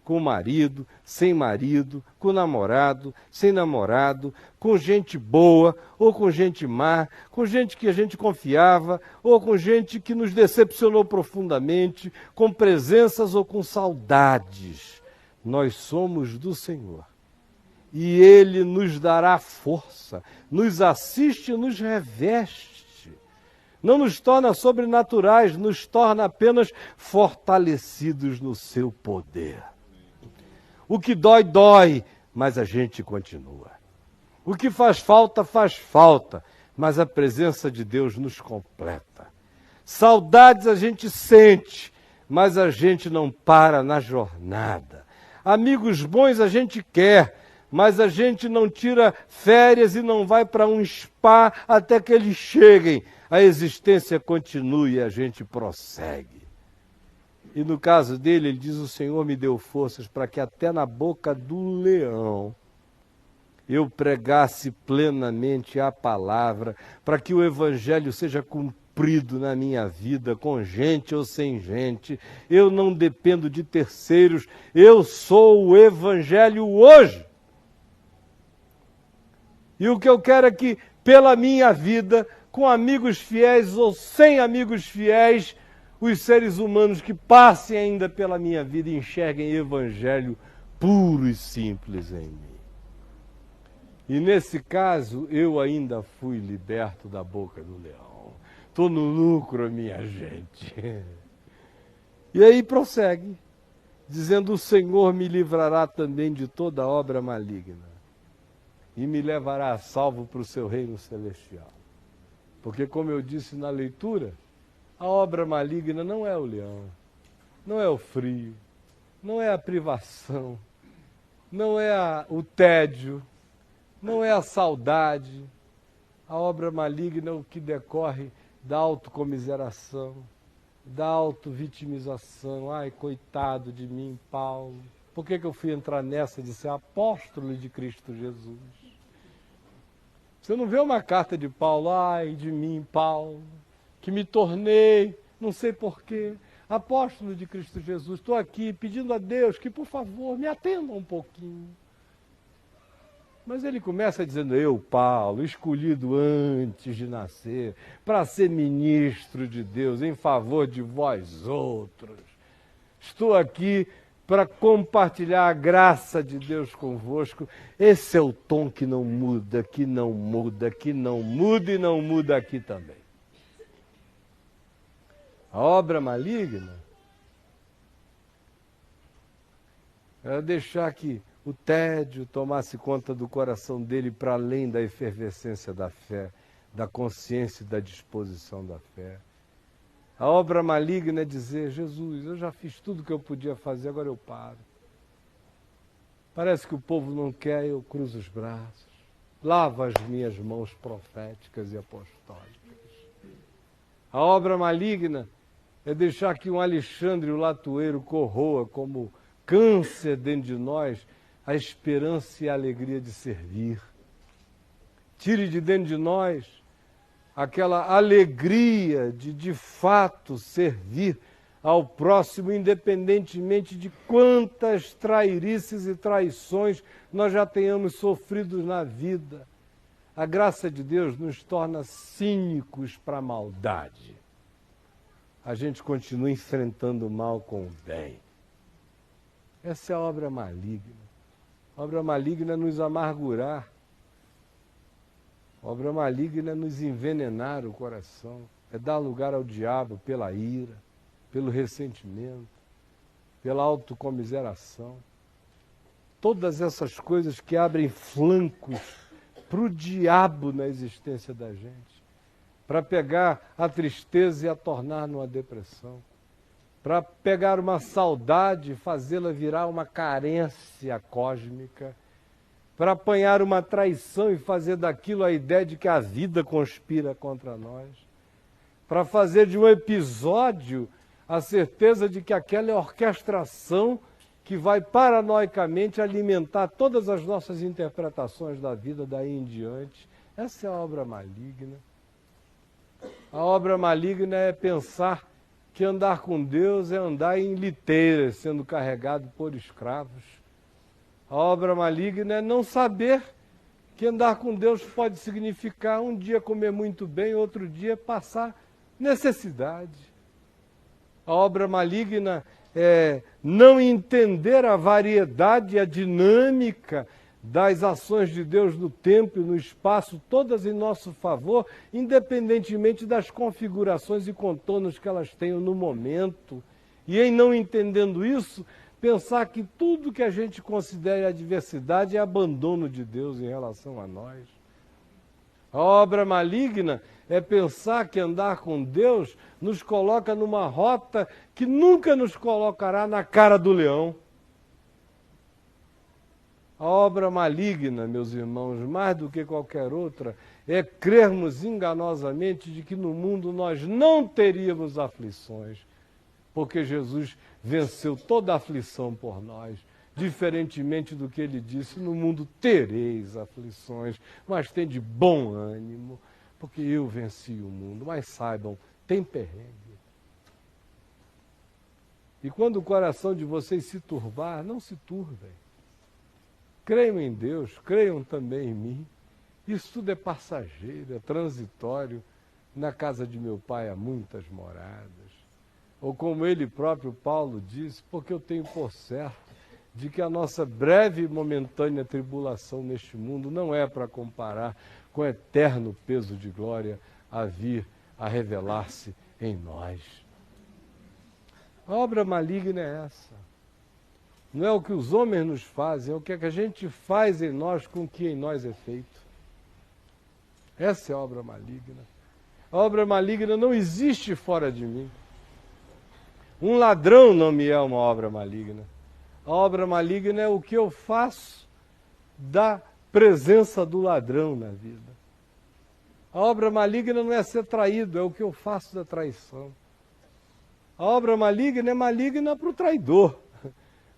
Com marido, sem marido, com namorado, sem namorado, com gente boa ou com gente má, com gente que a gente confiava ou com gente que nos decepcionou profundamente, com presenças ou com saudades. Nós somos do Senhor. E Ele nos dará força, nos assiste e nos reveste. Não nos torna sobrenaturais, nos torna apenas fortalecidos no seu poder. O que dói, dói, mas a gente continua. O que faz falta, mas a presença de Deus nos completa. Saudades a gente sente, mas a gente não para na jornada. Amigos bons a gente quer, mas a gente não tira férias e não vai para um spa até que eles cheguem. A existência continua e a gente prossegue. E no caso dele, ele diz, o Senhor me deu forças para que até na boca do leão eu pregasse plenamente a palavra, para que o Evangelho seja cumprido na minha vida, com gente ou sem gente. Eu não dependo de terceiros, eu sou o Evangelho hoje. E o que eu quero é que, pela minha vida, com amigos fiéis ou sem amigos fiéis, os seres humanos que passem ainda pela minha vida enxerguem Evangelho puro e simples em mim. E nesse caso, eu ainda fui liberto da boca do leão. Estou no lucro, minha gente. E aí prossegue, dizendo, o Senhor me livrará também de toda obra maligna e me levará a salvo para o seu reino celestial. Porque, como eu disse na leitura, a obra maligna não é o leão, não é o frio, não é a privação, não é o tédio, não é a saudade. A obra maligna é o que decorre da autocomiseração, da autovitimização. Ai, coitado de mim, Paulo. Por que eu fui entrar nessa de ser apóstolo de Cristo Jesus? Você não vê uma carta de Paulo, ai de mim, Paulo, que me tornei, não sei porquê, apóstolo de Cristo Jesus, estou aqui pedindo a Deus que, por favor, me atenda um pouquinho. Mas ele começa dizendo, eu, Paulo, escolhido antes de nascer, para ser ministro de Deus em favor de vós outros. Estou aqui para compartilhar a graça de Deus convosco. Esse é o tom que não muda, que não muda, que não muda e não muda aqui também. A obra maligna é deixar que o tédio tomasse conta do coração dele para além da efervescência da fé, da consciência e da disposição da fé. A obra maligna é dizer, Jesus, eu já fiz tudo que eu podia fazer, agora eu paro. Parece que o povo não quer, eu cruzo os braços, lavo as minhas mãos proféticas e apostólicas. A obra maligna é deixar que um Alexandre o Latueiro corroa como câncer dentro de nós a esperança e a alegria de servir. Tire de dentro de nós aquela alegria de fato servir ao próximo, independentemente de quantas trairices e traições nós já tenhamos sofrido na vida. A graça de Deus nos torna cínicos para a maldade. A gente continua enfrentando o mal com o bem. Essa é a obra maligna. A obra maligna é nos amargurar. A obra maligna é nos envenenar o coração. É dar lugar ao diabo pela ira, pelo ressentimento, pela autocomiseração. Todas essas coisas que abrem flancos para o diabo na existência da gente. Para pegar a tristeza e a tornar numa depressão. Para pegar uma saudade e fazê-la virar uma carência cósmica, para apanhar uma traição e fazer daquilo a ideia de que a vida conspira contra nós, para fazer de um episódio a certeza de que aquela é a orquestração que vai paranoicamente alimentar todas as nossas interpretações da vida daí em diante. Essa é a obra maligna. A obra maligna é pensar que andar com Deus é andar em liteiras, sendo carregado por escravos. A obra maligna é não saber que andar com Deus pode significar um dia comer muito bem, outro dia passar necessidade. A obra maligna é não entender a variedade e a dinâmica das ações de Deus no tempo e no espaço, todas em nosso favor, independentemente das configurações e contornos que elas tenham no momento. E em não entendendo isso, pensar que tudo que a gente considera adversidade é abandono de Deus em relação a nós. A obra maligna é pensar que andar com Deus nos coloca numa rota que nunca nos colocará na cara do leão. A obra maligna, meus irmãos, mais do que qualquer outra, é crermos enganosamente de que no mundo nós não teríamos aflições, porque Jesus venceu toda a aflição por nós, diferentemente do que ele disse, no mundo tereis aflições, mas tem de bom ânimo, porque eu venci o mundo. Mas saibam, tem perrengue. E quando o coração de vocês se turbar, não se turvem. Creiam em Deus, creiam também em mim. Isso tudo é passageiro, é transitório. Na casa de meu pai há muitas moradas. Ou como ele próprio, Paulo, disse, porque eu tenho por certo de que a nossa breve e momentânea tribulação neste mundo não é para comparar com o eterno peso de glória a vir a revelar-se em nós. A obra maligna é essa. Não é o que os homens nos fazem, é o que a gente faz em nós com o que em nós é feito. Essa é a obra maligna. A obra maligna não existe fora de mim. Um ladrão não me é uma obra maligna. A obra maligna é o que eu faço da presença do ladrão na vida. A obra maligna não é ser traído, é o que eu faço da traição. A obra maligna é maligna para o traidor.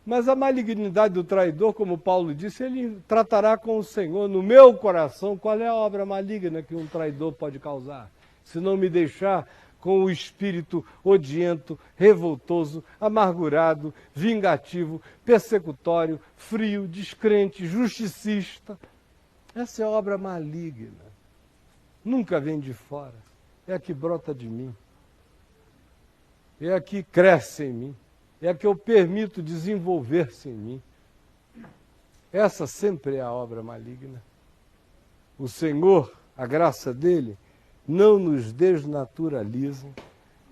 Mas a malignidade do traidor, como Paulo disse, ele tratará com o Senhor no meu coração. Qual é a obra maligna que um traidor pode causar? Se não me deixar com o espírito odiento, revoltoso, amargurado, vingativo, persecutório, frio, descrente, justicista. Essa é obra maligna. Nunca vem de fora. É a que brota de mim. É a que cresce em mim. É a que eu permito desenvolver-se em mim. Essa sempre é a obra maligna. O Senhor, a graça dele, não nos desnaturaliza,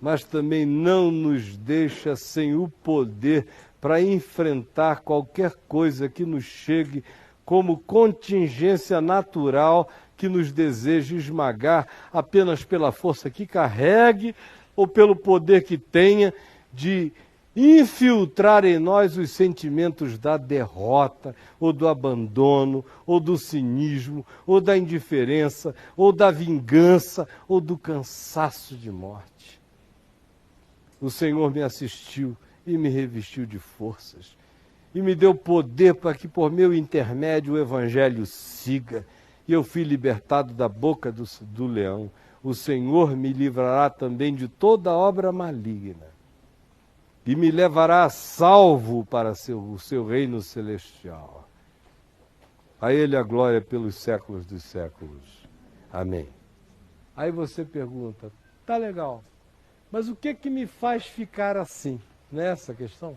mas também não nos deixa sem o poder para enfrentar qualquer coisa que nos chegue como contingência natural que nos deseje esmagar apenas pela força que carregue ou pelo poder que tenha de infiltrar em nós os sentimentos da derrota, ou do abandono, ou do cinismo, ou da indiferença, ou da vingança, ou do cansaço de morte. O Senhor me assistiu e me revestiu de forças, e me deu poder para que por meu intermédio o Evangelho siga, e eu fui libertado da boca do leão. O Senhor me livrará também de toda obra maligna, e me levará salvo para o seu reino celestial. A Ele a glória pelos séculos dos séculos. Amém. Aí você pergunta, tá legal, mas o que me faz ficar assim? Não é essa a questão?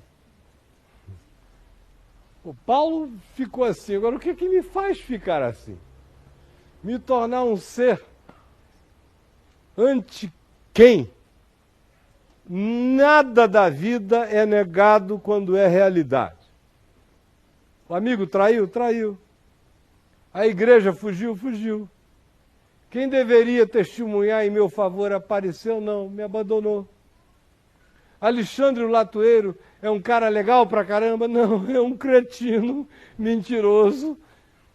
O Paulo ficou assim, agora o que me faz ficar assim? Me tornar um ser ante quem? Nada da vida é negado quando é realidade. O amigo traiu? Traiu. A igreja fugiu? Fugiu. Quem deveria testemunhar em meu favor apareceu? Não, me abandonou. Alexandre o Latoeiro é um cara legal pra caramba? Não, é um cretino, mentiroso,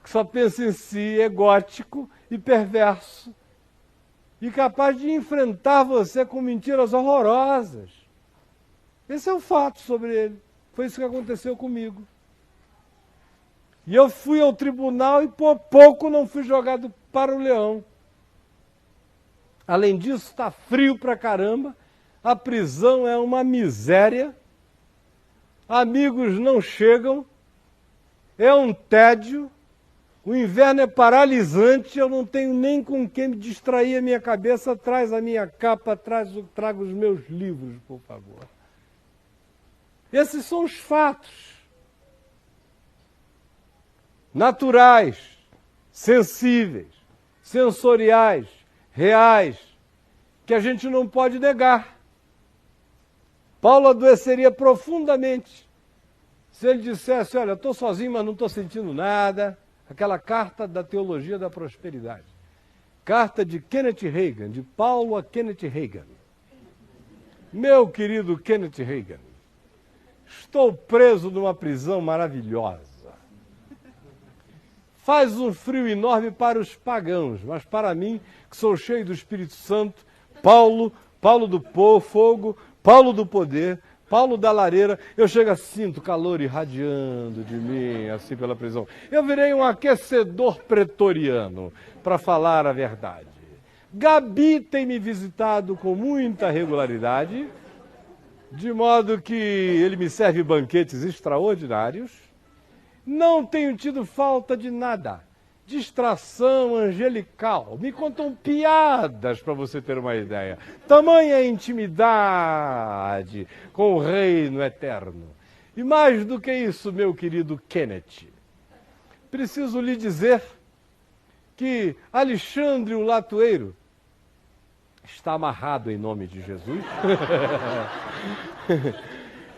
que só pensa em si, egótico e perverso. E capaz de enfrentar você com mentiras horrorosas. Esse é o fato sobre ele. Foi isso que aconteceu comigo. E eu fui ao tribunal e por pouco não fui jogado para o leão. Além disso, está frio pra caramba. A prisão é uma miséria. Amigos não chegam. É um tédio. O inverno é paralisante, eu não tenho nem com quem me distrair a minha cabeça. Traz a minha capa, traga os meus livros, por favor. Esses são os fatos naturais, sensíveis, sensoriais, reais, que a gente não pode negar. Paulo adoeceria profundamente se ele dissesse, olha, estou sozinho, mas não estou sentindo nada. Aquela carta da teologia da prosperidade. Carta de Kenneth Hagin, de Paulo a Kenneth Hagin. Meu querido Kenneth Hagin, estou preso numa prisão maravilhosa. Faz um frio enorme para os pagãos, mas para mim, que sou cheio do Espírito Santo, Paulo do fogo, Paulo do poder, Paulo da lareira, eu chego a sinto calor irradiando de mim, assim pela prisão. Eu virei um aquecedor pretoriano, para falar a verdade. Gabi tem me visitado com muita regularidade, de modo que ele me serve banquetes extraordinários. Não tenho tido falta de nada. Distração angelical. Me contam piadas, para você ter uma ideia. Tamanha intimidade com o reino eterno. E mais do que isso, meu querido Kenneth, preciso lhe dizer que Alexandre o Latoeiro está amarrado em nome de Jesus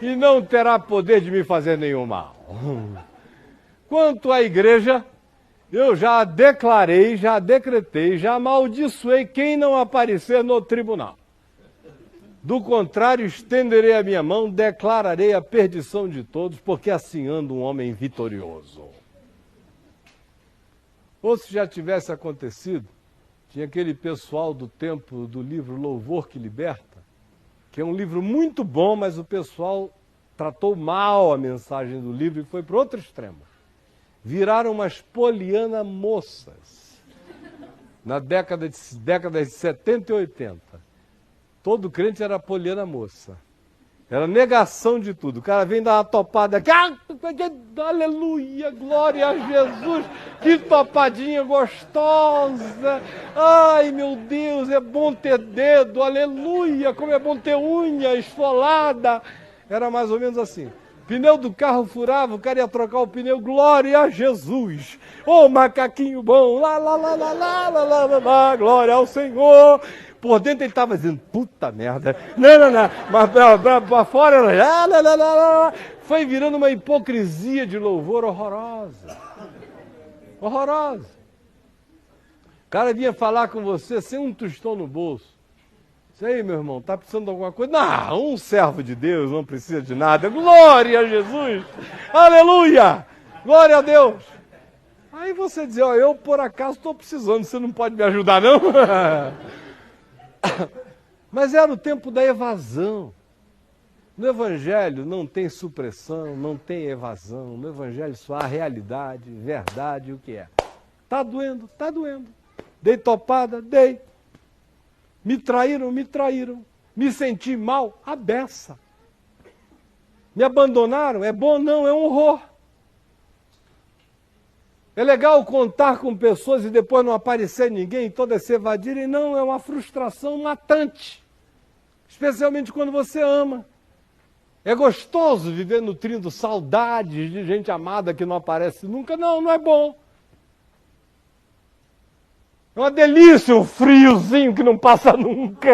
e não terá poder de me fazer nenhum mal. Quanto à igreja, eu já declarei, já decretei, já amaldiçoei quem não aparecer no tribunal. Do contrário, estenderei a minha mão, declararei a perdição de todos, porque assim anda um homem vitorioso. Ou se já tivesse acontecido, tinha aquele pessoal do tempo do livro Louvor que Liberta, que é um livro muito bom, mas o pessoal tratou mal a mensagem do livro e foi para outro extremo. Viraram umas poliana moças, na década de 70 e 80. Todo crente era Poliana Moça. Era negação de tudo. O cara vem dar uma topada aqui. Aleluia, glória a Jesus. Que topadinha gostosa. Ai, meu Deus, é bom ter dedo. Aleluia, como é bom ter unha esfolada. Era mais ou menos assim. Pneu do carro furava, o cara ia trocar o pneu. Glória a Jesus. Ô, macaquinho bom. Lá, lá, lá, lá, lá, lá, lá, lá, lá. Glória ao Senhor. Por dentro ele estava dizendo, puta merda. Não. Mas pra fora era... Lá. Foi virando uma hipocrisia de louvor horrorosa. Horrorosa. O cara vinha falar com você sem um tostão no bolso. Isso aí, meu irmão, tá precisando de alguma coisa? Não, um servo de Deus não precisa de nada. Glória a Jesus. Aleluia. Glória a Deus. Aí você diz, ó, eu por acaso estou precisando, você não pode me ajudar, não? Mas era o tempo da evasão. No Evangelho não tem supressão, não tem evasão. No Evangelho só há realidade, verdade, o que é. Tá doendo, tá doendo. Dei topada, dei. Me traíram. Me senti mal, a beça. Me abandonaram, é bom? Não, é um horror. É legal contar com pessoas e depois não aparecer ninguém, todas se evadirem. Não, é uma frustração matante. Especialmente quando você ama. É gostoso viver nutrindo saudades de gente amada que não aparece nunca. Não, não é bom. É uma delícia o friozinho que não passa nunca.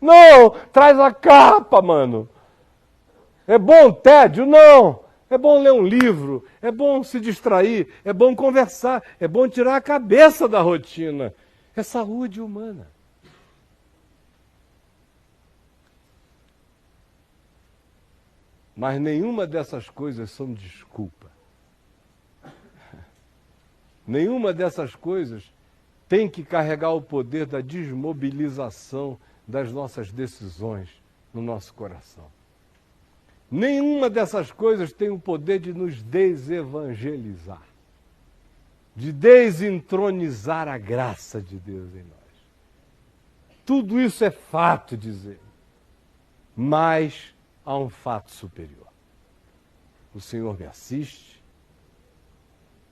Não, traz a capa, mano. É bom tédio? Não. É bom ler um livro, é bom se distrair, é bom conversar, é bom tirar a cabeça da rotina. É saúde humana. Mas nenhuma dessas coisas são desculpa. Nenhuma dessas coisas tem que carregar o poder da desmobilização das nossas decisões no nosso coração. Nenhuma dessas coisas tem o poder de nos desevangelizar, de desentronizar a graça de Deus em nós. Tudo isso é fato, dizer, mas há um fato superior. O Senhor me assiste,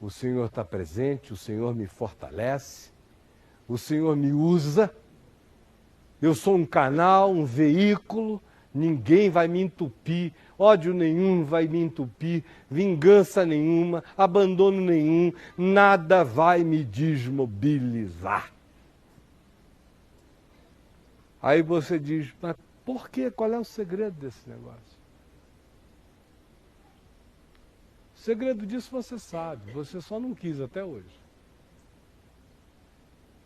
o Senhor está presente, o Senhor me fortalece, o Senhor me usa, eu sou um canal, um veículo, ninguém vai me entupir, ódio nenhum vai me entupir, vingança nenhuma, abandono nenhum, nada vai me desmobilizar. Aí você diz, mas por quê? Qual é o segredo desse negócio? O segredo disso você sabe, você só não quis até hoje.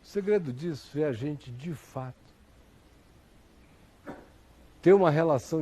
O segredo disso é a gente, de fato, ter uma relação de